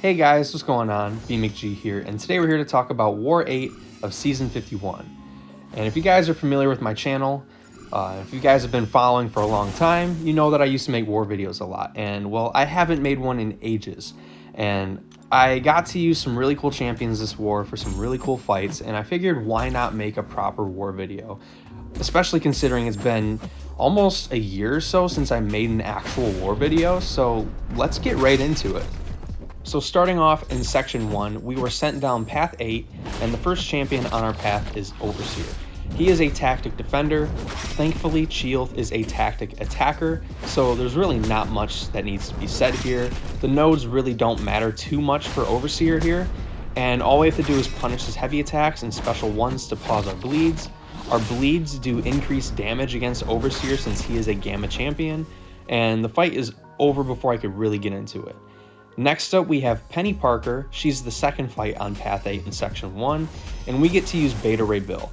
Hey guys, what's going on? BMcG here, and today we're here to talk about War 8 of Season 51. And if you guys are familiar with my channel, if you guys have been following for a long time, you know that I used to make war videos a lot. And well, I haven't made one in ages. And I got to use some really cool champions this war for some really cool fights, and I figured why not make a proper war video? Especially considering it's been almost a year or so since I made an actual war video, so let's get right into it. So starting off in Section 1, we were sent down Path 8, and the first champion on our path is Overseer. He is a tactic defender. Thankfully, Chieelth is a tactic attacker, so there's really not much that needs to be said here. The nodes really don't matter too much for Overseer here, and all we have to do is punish his heavy attacks and special ones to pause our bleeds. Our bleeds do increased damage against Overseer since he is a Gamma champion, and the fight is over before I could really get into it. Next up, we have Penny Parker. She's the second fight on Path 8 in Section 1, and we get to use Beta Ray Bill.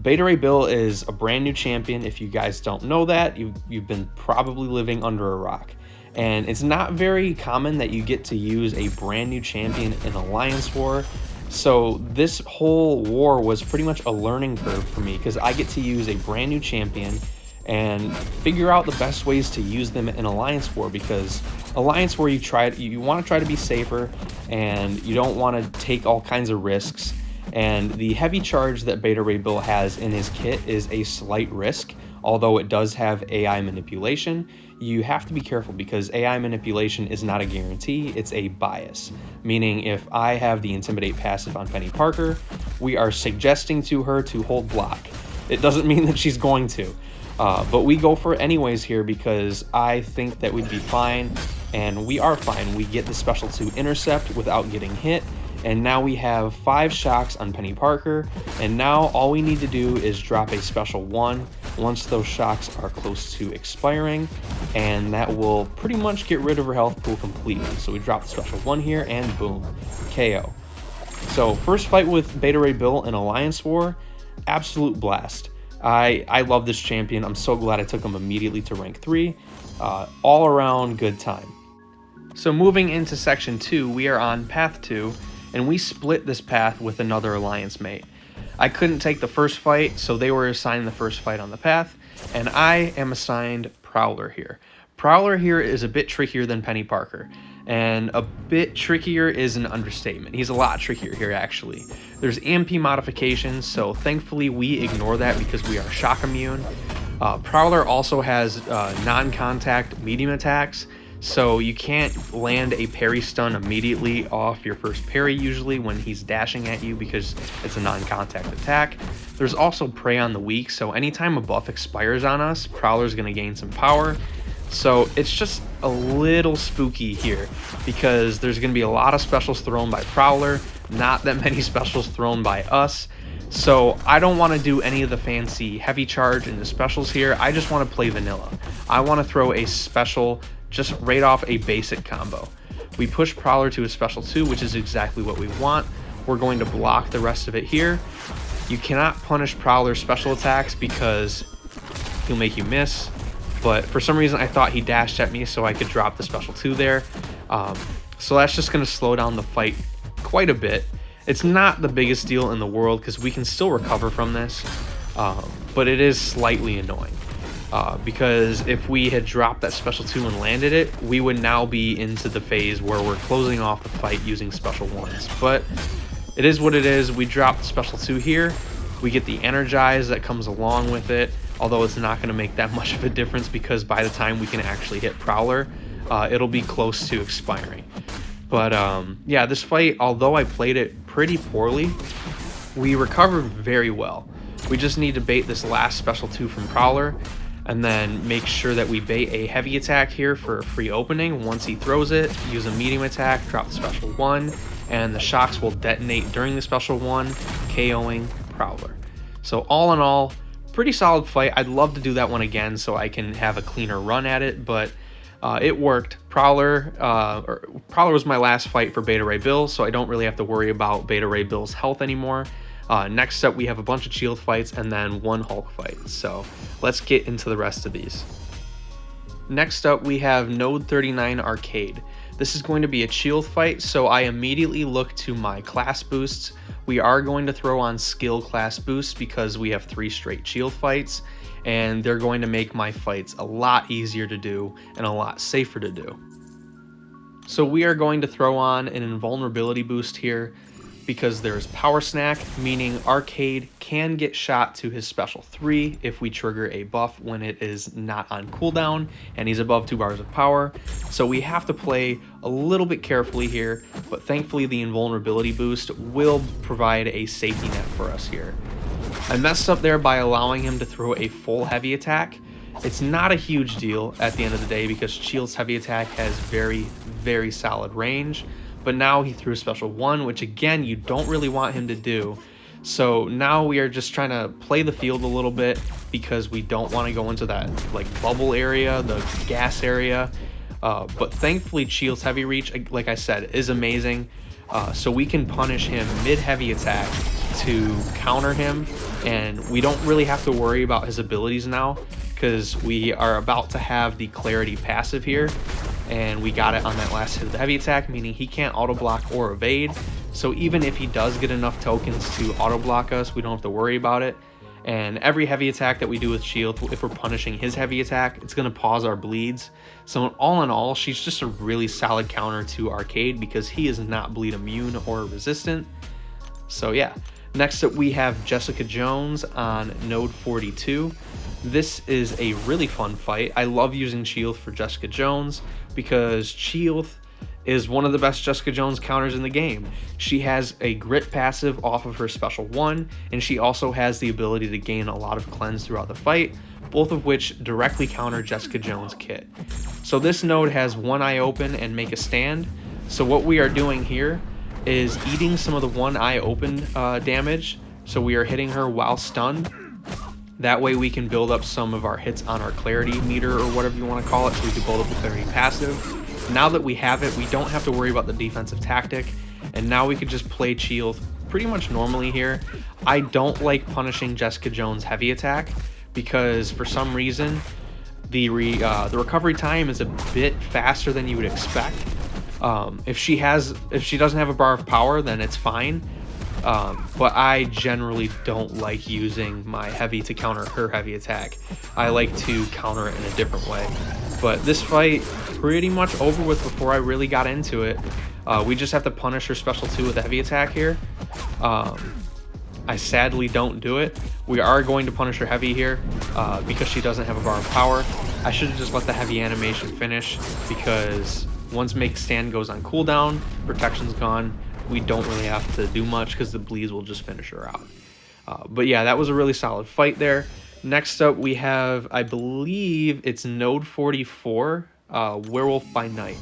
Beta Ray Bill is a brand new champion. If you guys don't know that, you've been probably living under a rock. And it's not very common that you get to use a brand new champion in Alliance War. So this whole war was pretty much a learning curve for me because I get to use a brand new champion and figure out the best ways to use them in Alliance War, because Alliance War you want to try to be safer and you don't want to take all kinds of risks. And the heavy charge that Beta Ray Bill has in his kit is a slight risk, although it does have AI manipulation. You have to be careful because AI manipulation is not a guarantee, it's a bias. Meaning if I have the Intimidate passive on Penny Parker, we are suggesting to her to hold block. It doesn't mean that she's going to. But we go for it anyways here because I think that we'd be fine, and we are fine. We get the special 2 intercept without getting hit, and now we have 5 shocks on Penny Parker, and now all we need to do is drop a special 1 once those shocks are close to expiring, and that will pretty much get rid of her health pool completely. So we drop the special 1 here, and boom, KO. So first fight with Beta Ray Bill in Alliance War, absolute blast. I love this champion. I'm so glad I took him immediately to rank 3. All around good time. So moving into Section 2, we are on Path 2, and we split this path with another Alliance mate. I couldn't take the first fight, so they were assigned the first fight on the path, and I am assigned Prowler here. Prowler here is a bit trickier than Penny Parker, and a bit trickier is an understatement. He's a lot trickier here, actually. There's EMP modifications, so thankfully we ignore that because we are shock immune. Prowler also has non-contact medium attacks, so you can't land a parry stun immediately off your first parry usually when he's dashing at you because it's a non-contact attack. There's also Prey on the Weak, so anytime a buff expires on us, Prowler's going to gain some power. So it's just a little spooky here because there's going to be a lot of specials thrown by Prowler, not that many specials thrown by us. So I don't want to do any of the fancy heavy charge and the specials here. I just want to play vanilla. I want to throw a special just right off a basic combo. We push Prowler to a special 2, which is exactly what we want. We're going to block the rest of it here. You cannot punish Prowler's special attacks because he'll make you miss. But for some reason I thought he dashed at me so I could drop the special 2 there. So that's just going to slow down the fight quite a bit. It's not the biggest deal in the world because we can still recover from this, but it is slightly annoying. Because if we had dropped that special 2 and landed it, we would now be into the phase where we're closing off the fight using special 1s. But it is what it is. We drop the special 2 here. We get the Energize that comes along with it. Although it's not going to make that much of a difference because by the time we can actually hit Prowler, it'll be close to expiring. But yeah, this fight, although I played it pretty poorly, we recovered very well. We just need to bait this last special 2 from Prowler, and then make sure that we bait a heavy attack here for a free opening. Once he throws it, use a medium attack, drop the special 1, and the shocks will detonate during the special 1, KOing Prowler. So all in all, pretty solid fight. I'd love to do that one again so I can have a cleaner run at it, but it worked. Prowler was my last fight for Beta Ray Bill, so I don't really have to worry about Beta Ray Bill's health anymore. Next up, we have a bunch of Chieelth fights and then one Hulk fight. So let's get into the rest of these. Next up, we have Node 39 Arcade. This is going to be a shield fight, so I immediately look to my class boosts. We are going to throw on skill class boosts because we have 3 straight shield fights, and they're going to make my fights a lot easier to do and a lot safer to do. So we are going to throw on an invulnerability boost here because there's power snack, meaning Arcade can get shot to his special 3 if we trigger a buff when it is not on cooldown and he's above 2 bars of power. So we have to play a little bit carefully here, but thankfully the invulnerability boost will provide a safety net for us here. I messed up there by allowing him to throw a full heavy attack. It's not a huge deal at the end of the day because Shield's heavy attack has very, very solid range. But now he threw a special 1, which again, you don't really want him to do. So now we are just trying to play the field a little bit because we don't want to go into that like bubble area, the gas area. But thankfully, Shield's heavy reach, like I said, is amazing. So we can punish him mid-heavy attack to counter him. And we don't really have to worry about his abilities now because we are about to have the Clarity passive here. And we got it on that last hit of the heavy attack, meaning he can't auto block or evade. So even if he does get enough tokens to auto block us, we don't have to worry about it. And every heavy attack that we do with Shield, if we're punishing his heavy attack, it's going to pause our bleeds. So all in all, she's just a really solid counter to Arcade because he is not bleed immune or resistant. So yeah, next up we have Jessica Jones on node 42. This is a really fun fight. I love using Shield for Jessica Jones because Shield is one of the best Jessica Jones counters in the game. She has a grit passive off of her special 1, and she also has the ability to gain a lot of cleanse throughout the fight, both of which directly counter Jessica Jones' kit. So this node has one eye open and make a stand. So what we are doing here is eating some of the one eye open damage. So we are hitting her while stunned. That way we can build up some of our hits on our clarity meter or whatever you want to call it, so we can build up the clarity passive. Now that we have it, we don't have to worry about the defensive tactic, and now we can just play Shield pretty much normally here. I don't like punishing Jessica Jones' heavy attack because for some reason the recovery time is a bit faster than you would expect. If she doesn't have a bar of power, then it's fine. But I generally don't like using my heavy to counter her heavy attack. I like to counter it in a different way. But this fight pretty much over with before I really got into it. We just have to punish her special 2 with a heavy attack here. I sadly don't do it. We are going to punish her heavy here because she doesn't have a bar of power. I should have just let the heavy animation finish because once Make Stand goes on cooldown, protection's gone. We don't really have to do much because the bleeds will just finish her out. But yeah, that was a really solid fight there. Next up, we have, I believe it's node 44, Werewolf by Night.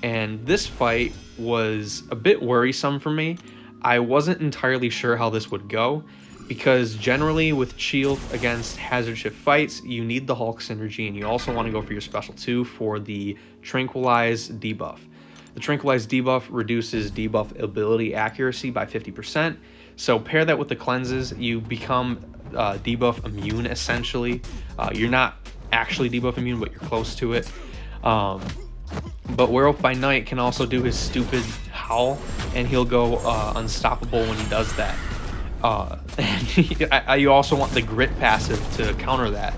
And this fight was a bit worrisome for me. I wasn't entirely sure how this would go because generally with Shield against Hazard Shift fights, you need the Hulk synergy and you also want to go for your special 2 for the Tranquilize debuff. The Tranquilize debuff reduces debuff ability accuracy by 50%. So pair that with the cleanses, you become debuff immune essentially. You're not actually debuff immune, but you're close to it. But Werewolf by Night can also do his stupid howl, and he'll go unstoppable when he does that. And you also want the grit passive to counter that.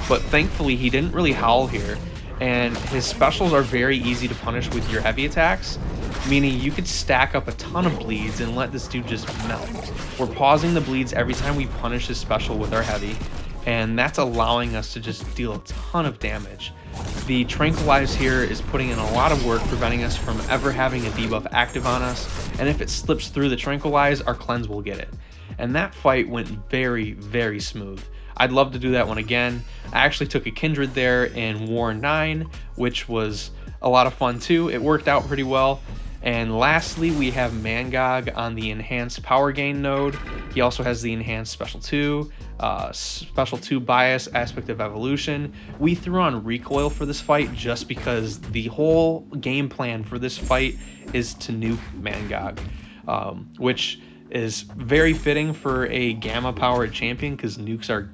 But thankfully, he didn't really howl here. And his specials are very easy to punish with your heavy attacks, meaning you could stack up a ton of bleeds and let this dude just melt. We're pausing the bleeds every time we punish his special with our heavy, and that's allowing us to just deal a ton of damage. The Tranquilize here is putting in a lot of work, preventing us from ever having a debuff active on us, and if it slips through the Tranquilize, our cleanse will get it. And that fight went very, very smooth. I'd love to do that one again. I actually took a Kindred there in War 9, which was a lot of fun too. It worked out pretty well. And lastly, we have Mangog on the enhanced power gain node. He also has the enhanced special 2, special 2 bias, aspect of evolution. We threw on recoil for this fight just because the whole game plan for this fight is to nuke Mangog, which is very fitting for a gamma powered champion because nukes are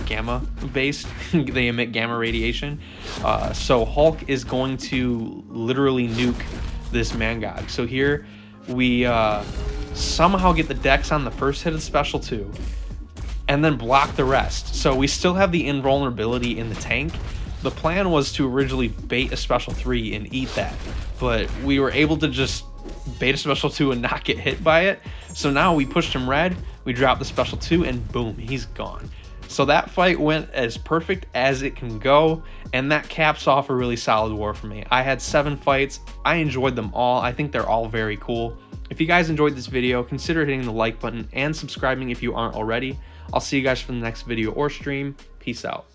gamma based. They emit gamma radiation. So Hulk is going to literally nuke this Mangog. So here we somehow get the dex on the first hit of special 2 and then block the rest. So we still have the invulnerability in the tank. The plan was to originally bait a special 3 and eat that, but we were able to just bait a special 2 and not get hit by it. So now we pushed him red, we dropped the special 2, and boom, he's gone. So that fight went as perfect as it can go, and that caps off a really solid war for me. I had 7 fights. I enjoyed them all. I think they're all very cool. If you guys enjoyed this video, consider hitting the like button and subscribing if you aren't already. I'll see you guys for the next video or stream. Peace out.